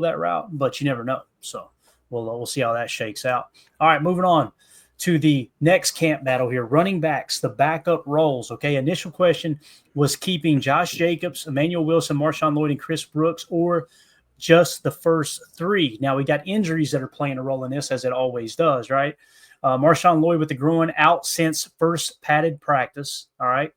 that route, but you never know. So we'll see how that shakes out. All right, moving on to the next camp battle here. Running backs, the backup roles. Okay, initial question was keeping Josh Jacobs, Emmanuel Wilson, Marshawn Lloyd, and Chris Brooks, or just the first three. Now, we got injuries that are playing a role in this, as it always does, right? Marshawn Lloyd with the groin out since first padded practice, all right?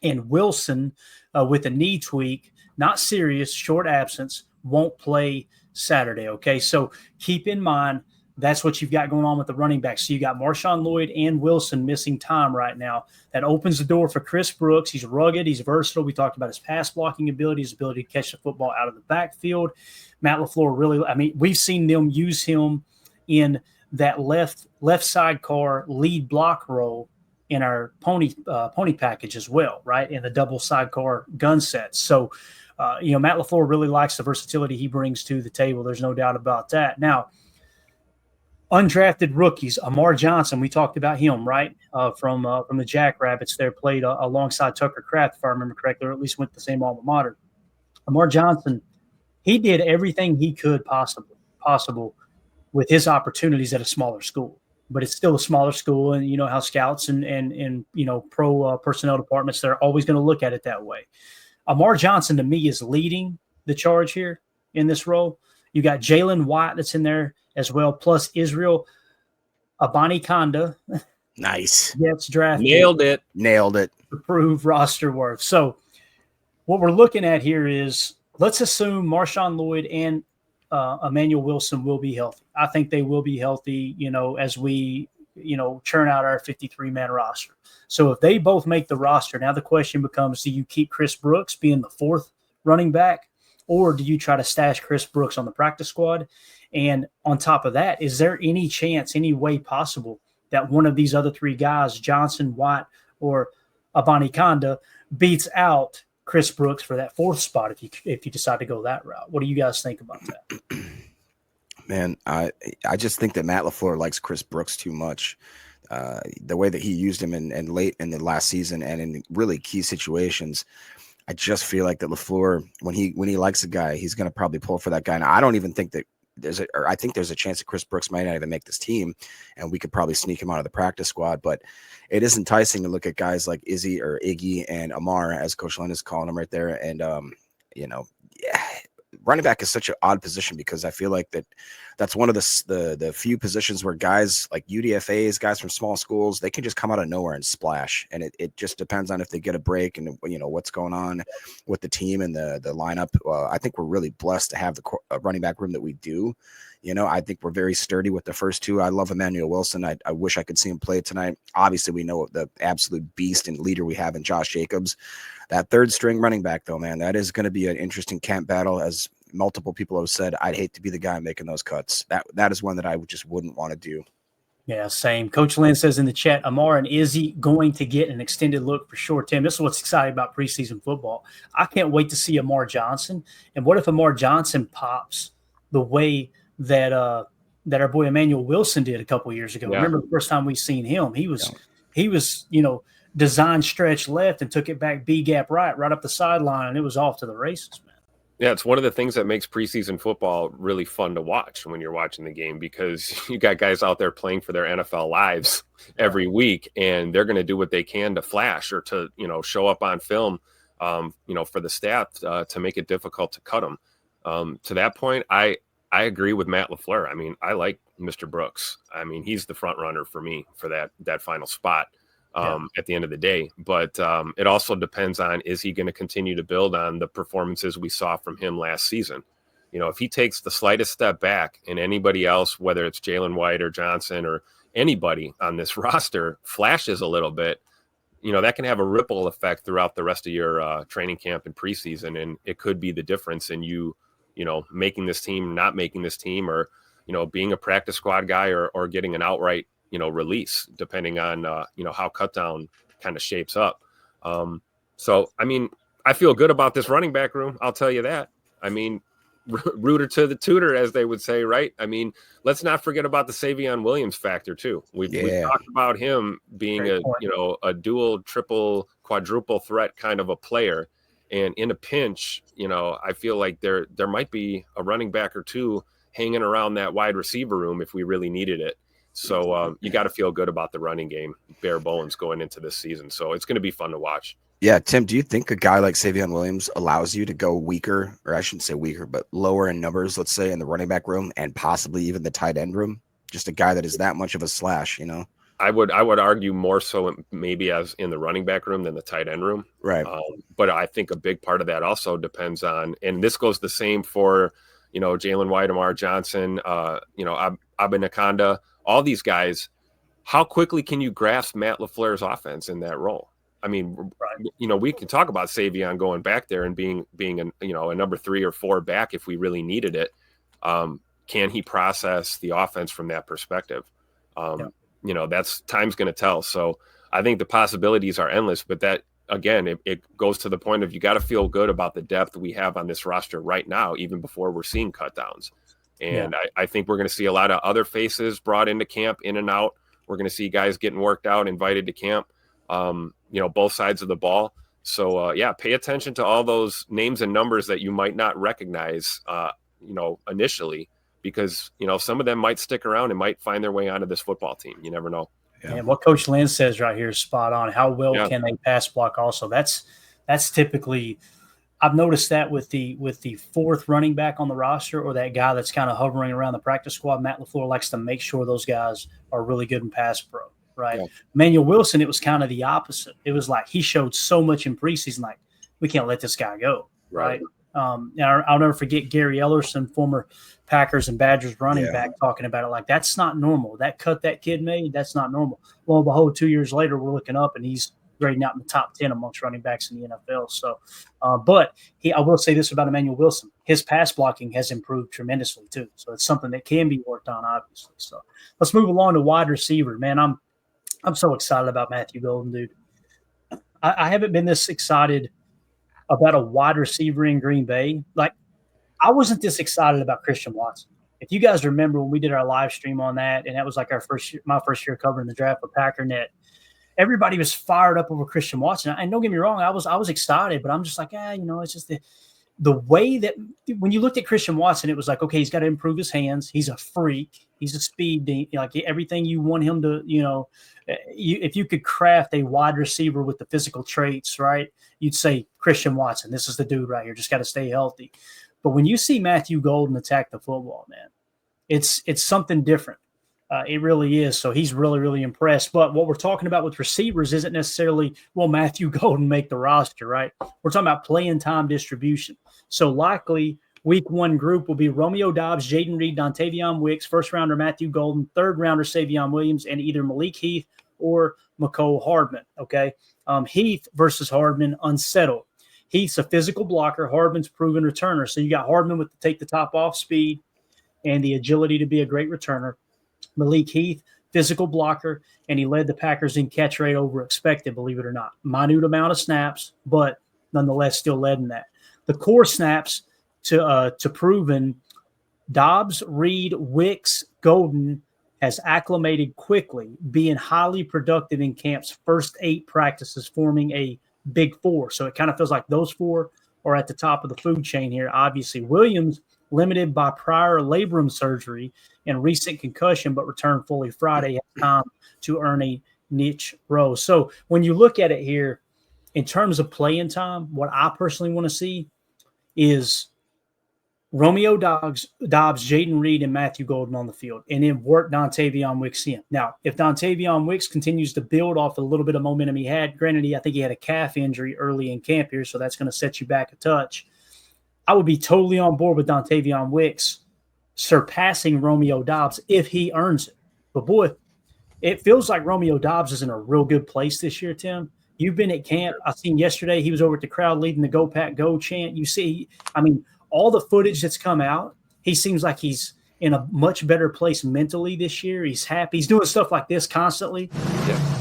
And Wilson with a knee tweak, not serious, short absence, won't play Saturday, okay? So keep in mind, that's what you've got going on with the running backs. So you got Marshawn Lloyd and Wilson missing time right now. That opens the door for Chris Brooks. He's rugged. He's versatile. We talked about his pass blocking ability, his ability to catch the football out of the backfield. Matt LaFleur really, I mean, we've seen them use him in that left sidecar lead block role in our pony package as well, right? In the double sidecar gun sets. So, Matt LaFleur really likes the versatility he brings to the table. There's no doubt about that. Now, undrafted rookies, Amar Johnson, we talked about him, right? From the Jackrabbits there, played alongside Tucker Kraft, if I remember correctly, or at least went to the same alma mater. Amar Johnson, he did everything he could possible with his opportunities at a smaller school. But it's still a smaller school, and you know how scouts and pro personnel departments, they're always going to look at it that way. Amar Johnson, to me, is leading the charge here in this role. You got Jalen White that's in there as well, plus Israel Abanikanda. Nice. Gets drafted. Nailed it. To prove roster worth. So what we're looking at here is, let's assume Marshawn Lloyd and Emmanuel Wilson will be healthy. I think they will be healthy, as we, churn out our 53-man roster. So if they both make the roster, now the question becomes, do you keep Chris Brooks being the fourth running back, or do you try to stash Chris Brooks on the practice squad? And on top of that, is there any chance, any way possible that one of these other three guys, Johnson, White, or Abanikanda, beats out Chris Brooks for that fourth spot if you decide to go that route? What do you guys think about that? Man, I just think that Matt LaFleur likes Chris Brooks too much. The way that he used him in late in the last season and in really key situations, I just feel like that LaFleur, when he likes a guy, he's going to probably pull for that guy. And I don't even think that I think there's a chance that Chris Brooks might not even make this team, and we could probably sneak him out of the practice squad. But it is enticing to look at guys like Izzy or Iggy and Amar, as Coach Lynn is calling him right there. And, running back is such an odd position, because I feel like that's one of the few positions where guys like UDFAs, guys from small schools, they can just come out of nowhere and splash. And it just depends on if they get a break and, what's going on with the team and the lineup. I think we're really blessed to have the running back room that we do. I think we're very sturdy with the first two. I love Emmanuel Wilson. I wish I could see him play tonight. Obviously, we know the absolute beast and leader we have in Josh Jacobs. That third string running back, though, man, that is going to be an interesting camp battle. As multiple people have said, I'd hate to be the guy making those cuts. That is one that I just wouldn't want to do. Yeah, same. Coach Lynn says in the chat, Amar and Izzy going to get an extended look for sure, Tim. This is what's exciting about preseason football. I can't wait to see Amar Johnson. And what if Amar Johnson pops the way that our boy Emmanuel Wilson did a couple of years ago? Yeah. Remember the first time we seen him? He was design stretch left and took it back B gap right up the sideline, and it was off to the races, man. Yeah, it's one of the things that makes preseason football really fun to watch when you're watching the game, because you got guys out there playing for their NFL lives every week, and they're going to do what they can to flash or to, show up on film, for the staff to make it difficult to cut them. To that point, I agree with Matt LaFleur. I mean, I like Mr. Brooks. I mean, he's the front runner for me for that final spot. At the end of the day. But it also depends on, is he going to continue to build on the performances we saw from him last season? If he takes the slightest step back, and anybody else, whether it's Jalen White or Johnson or anybody on this roster, flashes a little bit, that can have a ripple effect throughout the rest of your training camp and preseason. And it could be the difference in you making this team, not making this team, or, being a practice squad guy or getting an outright release, depending on, how cut down kind of shapes up. So, I mean, I feel good about this running back room. I'll tell you that. I mean, rooter to the tutor, as they would say, right? I mean, let's not forget about the Savion Williams factor too. We've talked about him being a dual, triple, quadruple threat kind of a player. And in a pinch, I feel like there might be a running back or two hanging around that wide receiver room if we really needed it. So you got to feel good about the running game, bare bones, going into this season. So it's going to be fun to watch. Yeah, Tim, do you think a guy like Savion Williams allows you to go weaker, or I shouldn't say weaker, but lower in numbers, let's say, in the running back room and possibly even the tight end room? Just a guy that is that much of a slash, I would argue more so maybe as in the running back room than the tight end room. Right. But I think a big part of that also depends on, and this goes the same for, Jalen White, Amar Johnson, Abinakanda, all these guys. How quickly can you grasp Matt LaFleur's offense in that role? I mean, we can talk about Savion going back there and being a number 3 or 4 back if we really needed it. Can he process the offense from that perspective? That's time's going to tell. So I think the possibilities are endless, but that, again, it goes to the point of you got to feel good about the depth we have on this roster right now, even before we're seeing cut downs. And I think we're going to see a lot of other faces brought into camp, in and out. We're going to see guys getting worked out, invited to camp, both sides of the ball. So, pay attention to all those names and numbers that you might not recognize, initially, because, some of them might stick around and might find their way onto this football team. You never know. Yeah. And what Coach Lynn says right here is spot on. How well can they pass block also? That's typically – I've noticed that with the 4th running back on the roster, or that guy that's kind of hovering around the practice squad. Matt LaFleur likes to make sure those guys are really good in pass pro, right? Yeah. Emmanuel Wilson, it was kind of the opposite. It was like he showed so much in preseason, like we can't let this guy go, right? And I'll never forget Gary Ellerson, former Packers and Badgers running back, talking about it like that's not normal. That cut that kid made, that's not normal. Lo and behold, 2 years later, we're looking up and he's grading out in the top 10 amongst running backs in the NFL. So, but I will say this about Emmanuel Wilson. His pass blocking has improved tremendously too. So it's something that can be worked on, obviously. So let's move along to wide receiver. Man, I'm so excited about Matthew Golden, dude. I haven't been this excited about a wide receiver in Green Bay. Like, I wasn't this excited about Christian Watson. If you guys remember when we did our live stream on that, and that was like my first year covering the draft with Packernet, everybody was fired up over Christian Watson. And don't get me wrong, I was excited, but I'm just like, it's just the way that when you looked at Christian Watson, it was like, okay, he's got to improve his hands. He's a freak. He's a speed, like everything you want him to, if you could craft a wide receiver with the physical traits, right, you'd say Christian Watson, this is the dude right here. Just got to stay healthy. But when you see Matthew Golden attack the football, man, it's something different. It really is. So he's really, really impressed. But what we're talking about with receivers isn't necessarily, will Matthew Golden make the roster, right? We're talking about playing time distribution. So likely week 1 group will be Romeo Doubs, Jaden Reed, Dontavion Wicks, first rounder Matthew Golden, third rounder Savion Williams, and either Malik Heath or Mecole Hardman, okay? Heath versus Hardman, unsettled. Heath's a physical blocker. Hardman's proven returner. So you got Hardman with the take the top off speed and the agility to be a great returner. Malik Heath, physical blocker, and he led the Packers in catch rate over expected, believe it or not. Minute amount of snaps, but nonetheless still led in that. The core snaps to proven, Doubs, Reed, Wicks, Golden has acclimated quickly, being highly productive in camp's first 8 practices, forming a big 4. So it kind of feels like those 4 are at the top of the food chain here. Obviously, Williams, limited by prior labrum surgery and recent concussion, but returned fully Friday, has time to earn a niche role. So when you look at it here, in terms of playing time, what I personally want to see is Romeo Doubs, Jaden Reed, and Matthew Golden on the field, and then work Dontavion Wicks in. Now, if Dontavion Wicks continues to build off the little bit of momentum he had, granted, I think he had a calf injury early in camp here, so that's going to set you back a touch. I would be totally on board with Dontavion Wicks surpassing Romeo Doubs if he earns it. But, boy, it feels like Romeo Doubs is in a real good place this year, Tim. You've been at camp. I seen yesterday he was over at the crowd leading the Go Pack Go chant. You see, all the footage that's come out, he seems like he's in a much better place mentally this year. He's happy. He's doing stuff like this constantly. Yeah.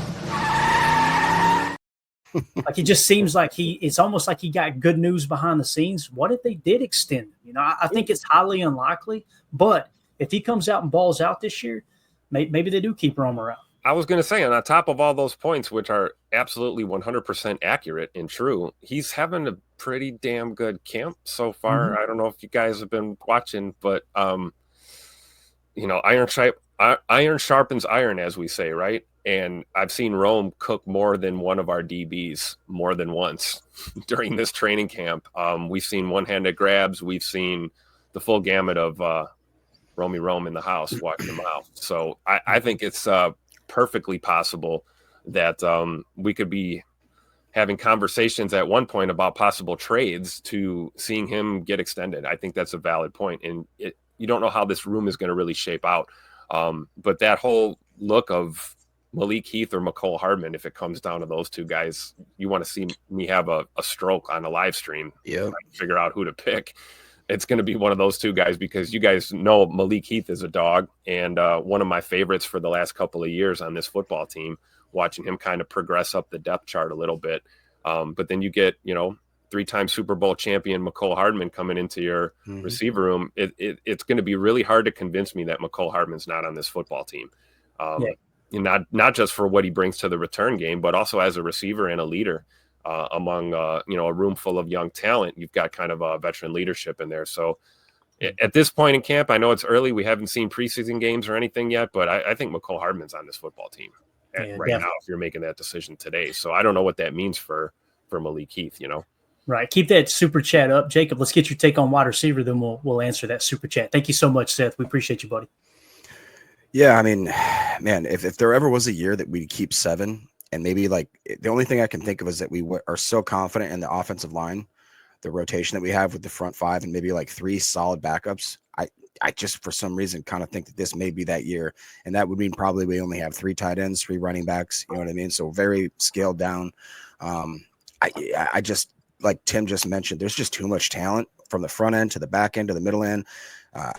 Like it just seems like it's almost like he got good news behind the scenes. What if they did extend him? I think it's highly unlikely, but if he comes out and balls out this year, maybe they do keep Rome around. I was going to say, on top of all those points, which are absolutely 100% accurate and true, he's having a pretty damn good camp so far. Mm-hmm. I don't know if you guys have been watching, but iron sharpens iron, as we say, right? And I've seen Rome cook more than one of our DBs more than once during this training camp. We've seen one-handed grabs. We've seen the full gamut of Romy Rome in the house. Watch him out. So I think it's perfectly possible that we could be having conversations at one point about possible trades to seeing him get extended. I think that's a valid point. And you don't know how this room is going to really shape out. But that whole look of Malik Heath or McCole Hardman, if it comes down to those two guys, you want to see me have a stroke on a live stream. Yeah. Figure out who to pick. It's going to be one of those two guys, because you guys know Malik Heath is a dog, and one of my favorites for the last couple of years on this football team, watching him kind of progress up the depth chart a little bit. But then you get, 3-time Super Bowl champion McCole Hardman coming into your receiver room. It's going to be really hard to convince me that McCole Hardman's not on this football team. Not just for what he brings to the return game, but also as a receiver and a leader among a room full of young talent. You've got kind of a veteran leadership in there. So at this point in camp, I know it's early. We haven't seen preseason games or anything yet, but I think McCole Hardman's on this football team now if you're making that decision today. So I don't know what that means for Malik Heath, Right. Keep that super chat up. Jacob, let's get your take on wide receiver, then we'll answer that super chat. Thank you so much, Seth. We appreciate you, buddy. Yeah, I mean, man, if there ever was a year that we keep 7, and maybe like the only thing I can think of is that we are so confident in the offensive line, the rotation that we have with the front 5 and maybe like 3 solid backups. I just, for some reason, kind of think that this may be that year. And that would mean probably we only have 3 tight ends, 3 running backs. You know what I mean? So very scaled down. I just, like Tim just mentioned, there's just too much talent from the front end to the back end to the middle end.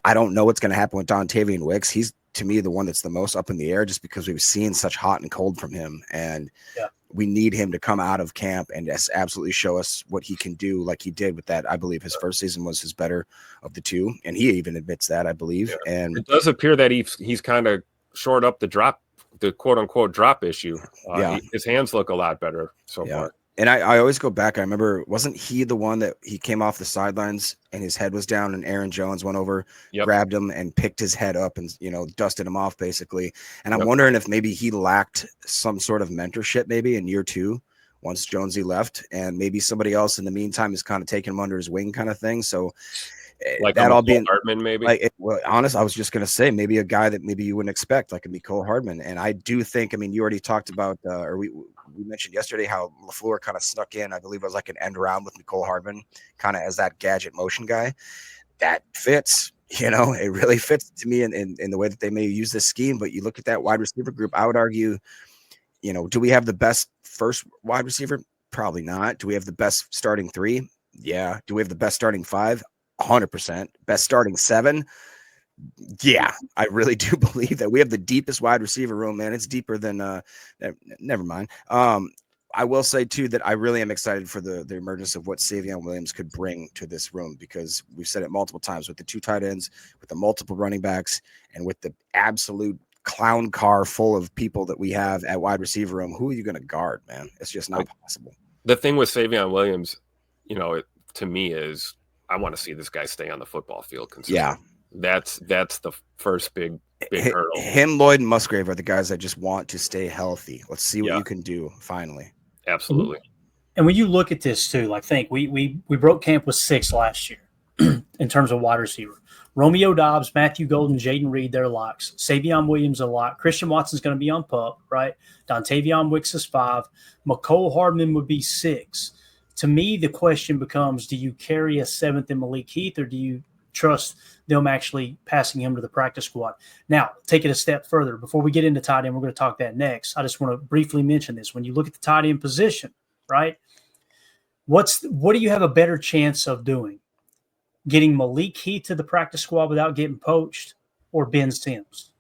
I don't know what's going to happen with Dontavian Wicks. He's, to me, the one that's the most up in the air, just because we've seen such hot and cold from him. And we need him to come out of camp and just absolutely show us what he can do, like he did with that. I believe his first season was his better of the 2. And he even admits that, I believe. Yeah. And it does appear that he's kind of shored up the quote unquote drop issue. His hands look a lot better so far. And I always go back. I remember, wasn't he the one that he came off the sidelines and his head was down and Aaron Jones went over, grabbed him and picked his head up and, dusted him off basically. And I'm wondering if maybe he lacked some sort of mentorship maybe in year 2 once Jonesy left, and maybe somebody else in the meantime is kind of taking him under his wing kind of thing. So like that all being Hardman, maybe. Honest, I was just going to say maybe a guy that maybe you wouldn't expect, like a Mecole Hardman. And I do think, I mean, you already talked about, or we mentioned yesterday how LaFleur kind of snuck in. I believe it was like an end around with Mecole Hardman, kind of as that gadget motion guy. That fits, it really fits to me in the way that they may use this scheme. But you look at that wide receiver group, I would argue, do we have the best first wide receiver? Probably not. Do we have the best starting 3? Yeah. Do we have the best starting 5? 100%. Best starting 7? Yeah, I really do believe that we have the deepest wide receiver room, man. It's deeper than never mind. I will say too that I really am excited for the emergence of what Savion Williams could bring to this room, because we've said it multiple times with the 2 tight ends, with the multiple running backs, and with the absolute clown car full of people that we have at wide receiver room. Who are you going to guard, man? It's just not possible. The thing with Savion Williams, to me is I want to see this guy stay on the football field consistently. Yeah. That's the first big hurdle. Him, Lloyd, and Musgrave are the guys that just want to stay healthy. Let's see what you can do finally. Absolutely. And when you look at this too, like think we broke camp with 6 last year in terms of wide receiver. Romeo Doubs, Matthew Golden, Jaden Reed, they're locks. Savion Williams a lock. Christian Watson's going to be on PUP, right? Dontavion Wicks is 5. McCole Hardman would be 6. To me, the question becomes, do you carry a 7th in Malik Heath, or do you trust them actually passing him to the practice squad? Now, take it a step further. Before we get into tight end, we're going to talk that next. I just want to briefly mention this. When you look at the tight end position, right, what do you have a better chance of doing? Getting Malik Heath to the practice squad without getting poached, or Ben Sims?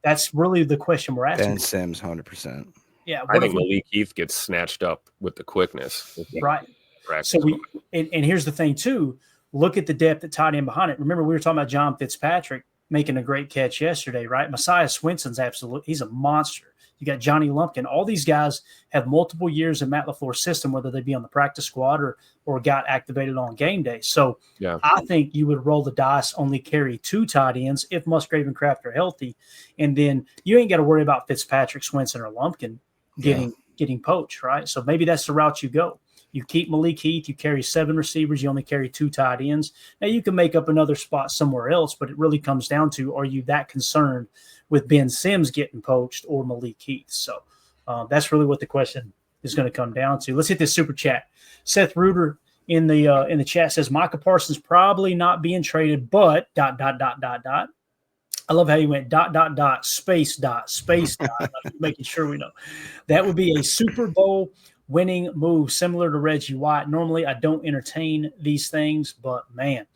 That's really the question we're asking. Ben Sims, 100%. Yeah, I think Malik Heath gets snatched up with the quickness. Right. So and here's the thing too. Look at the depth at tight end behind it. Remember, we were talking about John Fitzpatrick making a great catch yesterday, right? Messiah Swinson's he's a monster. You got Johnny Lumpkin. All these guys have multiple years in Matt LaFleur's system, whether they be on the practice squad or got activated on game day. So I think you would roll the dice, only carry 2 tight ends if Musgrave and Kraft are healthy. And then you ain't got to worry about Fitzpatrick, Swinson, or Lumpkin getting poached, right? So maybe that's the route you go. You keep Malik Heath, you carry 7 receivers, you only carry 2 tight ends. Now you can make up another spot somewhere else, but it really comes down to, are you that concerned with Ben Sims getting poached or Malik Heath? So that's really what the question is going to come down to. Let's hit this super chat. Seth Reuter in the chat says Micah Parsons probably not being traded, but ... I love how you went ... space ... making sure we know. That would be a Super Bowl winning move, similar to Reggie White. Normally, I don't entertain these things, but man,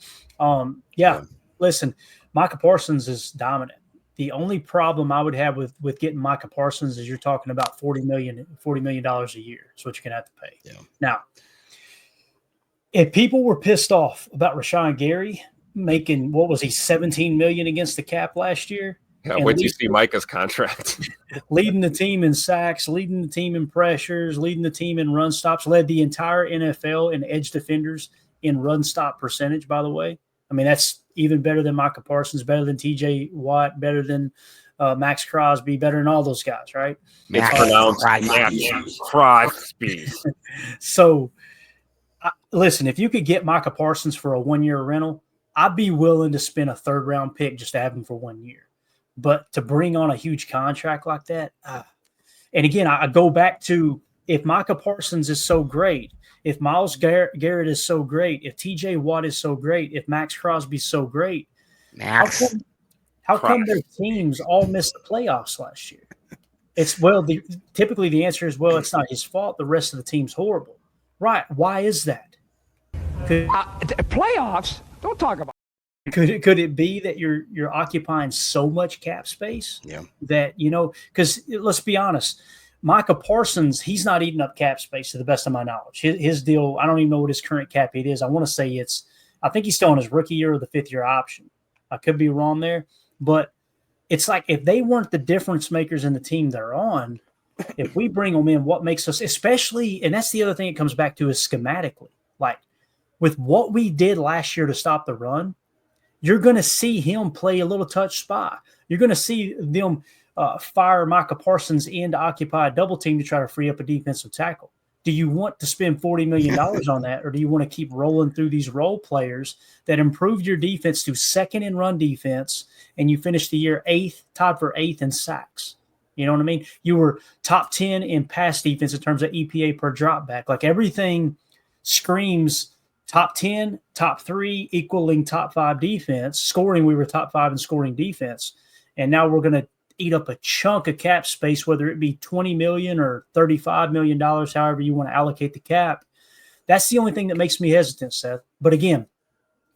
listen, Micah Parsons is dominant. The only problem I would have with getting Micah Parsons is you're talking about $40 million a year. That's what you're going to have to pay. Yeah. Now, if people were pissed off about Rashawn Gary making, what was he, $17 million against the cap last year? Yeah, wait till you see Micah's contract. Leading the team in sacks, leading the team in pressures, leading the team in run stops, led the entire NFL in edge defenders in run stop percentage, by the way. I mean, that's even better than Micah Parsons, better than TJ Watt, better than Max Crosby, better than all those guys, right? It's pronounced Max Crosby. So, listen, if you could get Micah Parsons for a 1-year rental, I'd be willing to spend a 3rd-round pick just to have him for 1 year. But to bring on a huge contract like that, and again, I go back to, if Micah Parsons is so great, if Myles Garrett is so great, if TJ Watt is so great, if Max Crosby is so great, how come their teams all missed the playoffs last year? Typically the answer is, it's not his fault. The rest of the team's horrible. Right. Why is that? Playoffs? Don't talk about. Could it be that you're occupying so much cap space that, because let's be honest, Micah Parsons, he's not eating up cap space to the best of my knowledge. His deal, I don't even know what his current cap hit is. I want to say I think he's still on his rookie year or the 5th-year option. I could be wrong there, but it's like, if they weren't the difference makers in the team they're on, if we bring them in, what makes us, especially, and that's the other thing it comes back to, is schematically. Like, with what we did last year to stop the run, you're going to see him play a little touch spot. You're going to see them fire Micah Parsons in to occupy a double team to try to free up a defensive tackle. Do you want to spend $40 million on that, or do you want to keep rolling through these role players that improve your defense to 2nd in run defense, and you finish the year 8th, tied for 8th in sacks? You know what I mean? You were top 10 in pass defense in terms of EPA per drop back. Like, everything screams top 10, top 3, equaling top 5 defense. Scoring, we were top 5 in scoring defense. And now we're going to eat up a chunk of cap space, whether it be $20 million or $35 million, however you want to allocate the cap. That's the only thing that makes me hesitant, Seth. But again,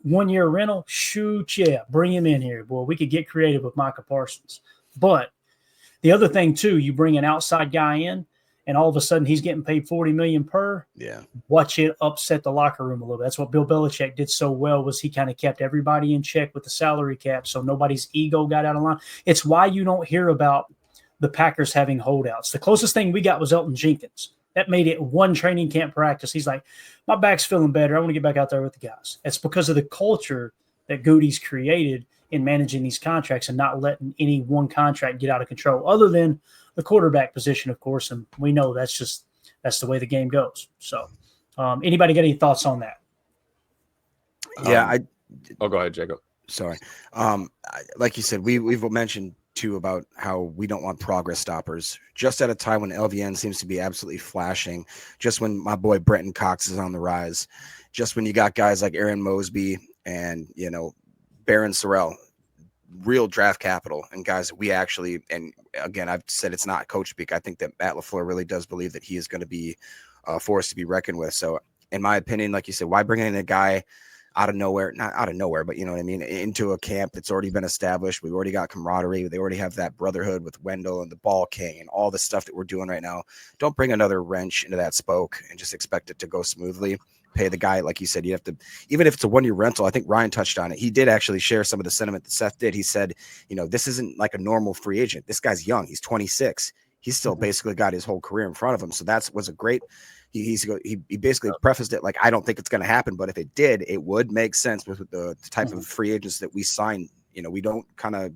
1-year rental, shoot, bring him in here. Boy, we could get creative with Micah Parsons. But the other thing, too, you bring an outside guy in, and all of a sudden he's getting paid $40 million per. Yeah. Watch it upset the locker room a little bit. That's what Bill Belichick did so well, was he kind of kept everybody in check with the salary cap, so nobody's ego got out of line. It's why you don't hear about the Packers having holdouts. The closest thing we got was Elton Jenkins. That made it 1 training camp practice. He's like, my back's feeling better. I want to get back out there with the guys. It's because of the culture that Goody's created in managing these contracts and not letting any one contract get out of control, other than the quarterback position, of course. And we know that's the way the game goes. So anybody got any thoughts on that? Yeah. Go ahead, Jacob. Sorry. Like you said, we've mentioned too about how we don't want progress stoppers just at a time when LVN seems to be absolutely flashing, just when my boy Brenton Cox is on the rise, just when you got guys like Aaron Mosby and, Baron Sorrell, real draft capital, and guys we actually, and again, I've said it's not coach speak. I think that Matt LaFleur really does believe that he is going to be a force to be reckoned with. So in my opinion, like you said, why bring in a guy out of nowhere, not out of nowhere, but you know what I mean, into a camp that's already been established? We've already got camaraderie. They already have that brotherhood with Wendell and the Ball King and all the stuff that we're doing right now. Don't bring another wrench into that spoke and just expect it to go smoothly. Pay the guy, like you said, you have to, even if it's a 1-year rental. I think Ryan touched on it. He did actually share some of the sentiment that Seth did. He said, this isn't like a normal free agent. This guy's young. He's 26. He's still basically got his whole career in front of him. So was a great. He basically prefaced it like, I don't think it's going to happen, but if it did, it would make sense with the type of free agents that we sign. We don't kind of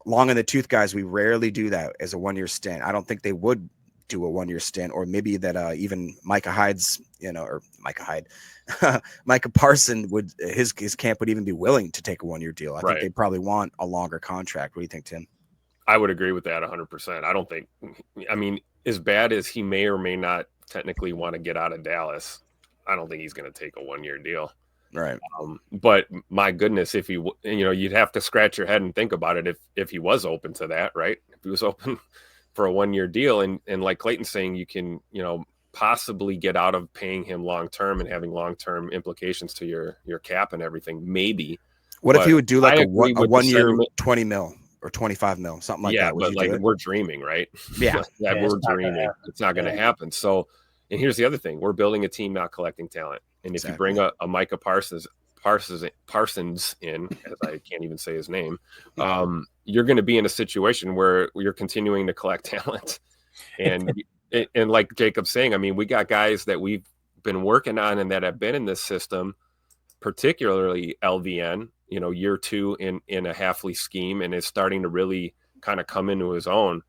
long in the tooth guys. We rarely do that as a 1-year stint. I don't think they would do a 1-year stint, or maybe that even Micah Parsons would his camp would even be willing to take a 1-year deal. I think they probably want a longer contract. What do you think, Tim? I would agree with that 100%. I don't think, as bad as he may or may not technically want to get out of Dallas, I don't think he's going to take a 1-year deal. Right. But my goodness, if you'd have to scratch your head and think about it if he was open to that, right? If he was open for a 1-year deal, and like Clayton's saying, you can, possibly get out of paying him long-term and having long-term implications to your cap and everything. Maybe. What if he would do like a 1-year 20 mil? Or 25 mil, something like that. But like we're dreaming, right? Yeah. We're dreaming. It's not going to happen. So, and here's the other thing: we're building a team, not collecting talent. And if you bring a Micah Parsons in, as I can't even say his name, you're going to be in a situation where you're continuing to collect talent. And like Jacob's saying, we got guys that we've been working on and that have been in this system, particularly LVN. Year 2 in a Hafley scheme, and is starting to really kind of come into his own.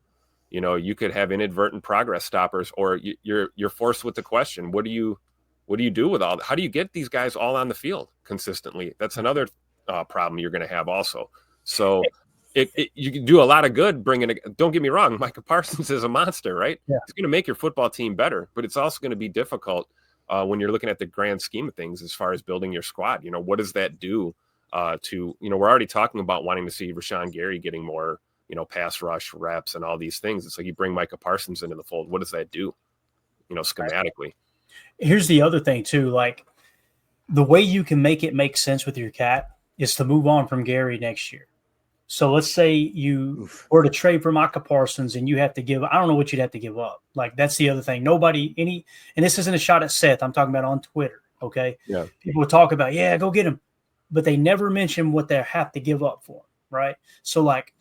You could have inadvertent progress stoppers, or you're forced with the question: what do you do with how do you get these guys all on the field consistently? That's another problem you're going to have also. So you can do a lot of good don't get me wrong, Micah Parsons is a monster, right? Yeah. It's going to make your football team better, but it's also going to be difficult when you're looking at the grand scheme of things as far as building your squad. What does that do? We're already talking about wanting to see Rashawn Gary getting more, pass rush reps and all these things. It's like you bring Micah Parsons into the fold. What does that do, schematically? Here's the other thing too. Like, the way you can make it make sense with your cap is to move on from Gary next year. So let's say you were to trade for Micah Parsons and you have to give, I don't know what you'd have to give up. Like, that's the other thing. And this isn't a shot at Seth. I'm talking about on Twitter. Okay. Yeah. People will talk about, go get him. But they never mention what they have to give up for him, right? So, like,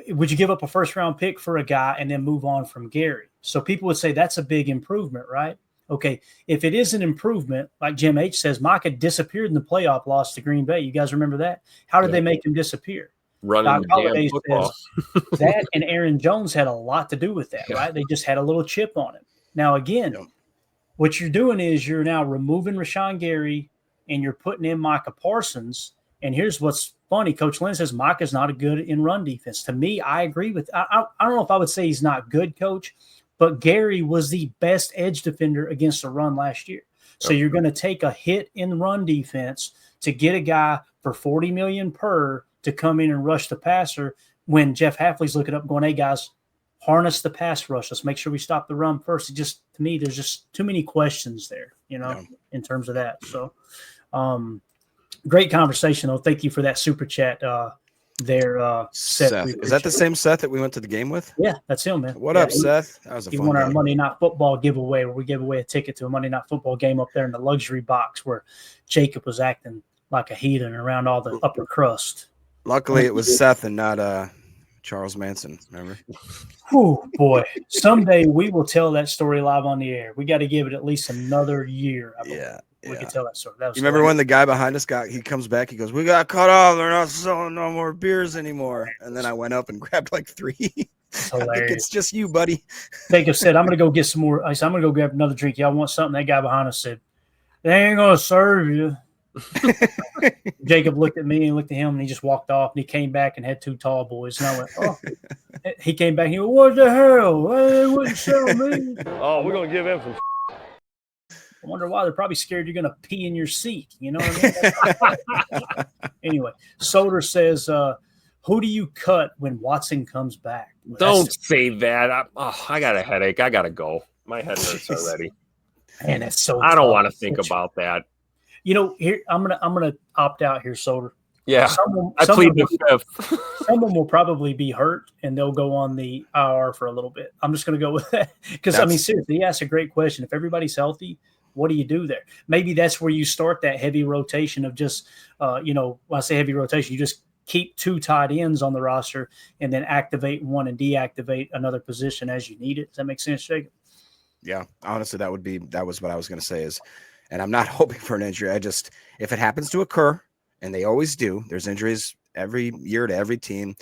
would you give up a first-round pick for a guy and then move on from Gary? So people would say that's a big improvement, right? Okay, if it is an improvement, like Jim H. says, Micah disappeared in the playoff loss to Green Bay. You guys remember that? How did they make him disappear? Running the damn football. That and Aaron Jones had a lot to do with that, right? They just had a little chip on him. Now, again, what you're doing is you're now removing Rashawn Gary and you're putting in Micah Parsons. And here's what's funny. Coach Lynn says Micah's not a good in run defense. To me, I agree with – I don't know if I would say he's not good, Coach, but Gary was the best edge defender against the run last year. So you're going to take a hit in run defense to get a guy for $40 million per to come in and rush the passer when Jeff Hafley's looking up going, hey, guys, harness the pass rush. Let's make sure we stop the run first. It just, to me, there's just too many questions there, in terms of that. So, great conversation, though. Thank you for that super chat there, Seth. Is that the same Seth that we went to the game with? Yeah, that's him, man. What up, Seth? That was a fun won our game. Monday Night Football giveaway, where we gave away a ticket to a Monday Night Football game up there in the luxury box where Jacob was acting like a heathen around all the upper crust. Luckily, it was Seth and not Charles Manson, remember? Oh, boy. Someday we will tell that story live on the air. We got to give it at least another year. We can tell that story. That was you remember when the guy behind us he comes back, he goes, we got cut off. They're not selling no more beers anymore. And then I went up and grabbed like 3. It's I think it's just you, buddy. Jacob said, I'm going to go get some more. I said, I'm going to go grab another drink. Y'all want something? That guy behind us said, they ain't going to serve you. Jacob looked at me and looked at him, and he just walked off, and he came back and had 2 tall boys. And I went, oh. He came back and he went, what the hell? They wouldn't sell me. Oh, we're going to give him some. I wonder why. They're probably scared you're going to pee in your seat. You know what I mean? Anyway, Soder says, who do you cut when Watson comes back? Well, don't say that. I got a headache. I got to go. My head hurts already. Man, that's so I don't want to think about that. Here I'm gonna opt out here, Soder. Yeah, I plead the fifth. Someone will probably be hurt, and they'll go on the IR for a little bit. I'm just going to go with that because, seriously, he asked a great question. If everybody's healthy, what do you do there? Maybe that's where you start that heavy rotation of just, when I say heavy rotation, you just keep 2 tight ends on the roster and then activate one and deactivate another position as you need it. Does that make sense, Jacob? Yeah, honestly, that was what I was going to say and I'm not hoping for an injury. If it happens to occur, and they always do, there's injuries every year to every team.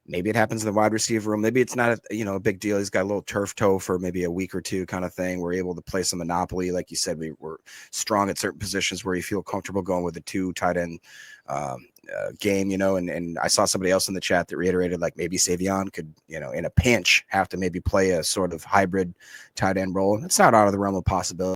Maybe it happens in the wide receiver room. Maybe it's not a big deal. He's got a little turf toe for maybe a week or two kind of thing. We're able to play some Monopoly. Like you said, we're strong at certain positions where you feel comfortable going with a 2 tight end game, and I saw somebody else in the chat that reiterated like maybe Savion could, in a pinch have to maybe play a sort of hybrid tight end role. It's not out of the realm of possibility.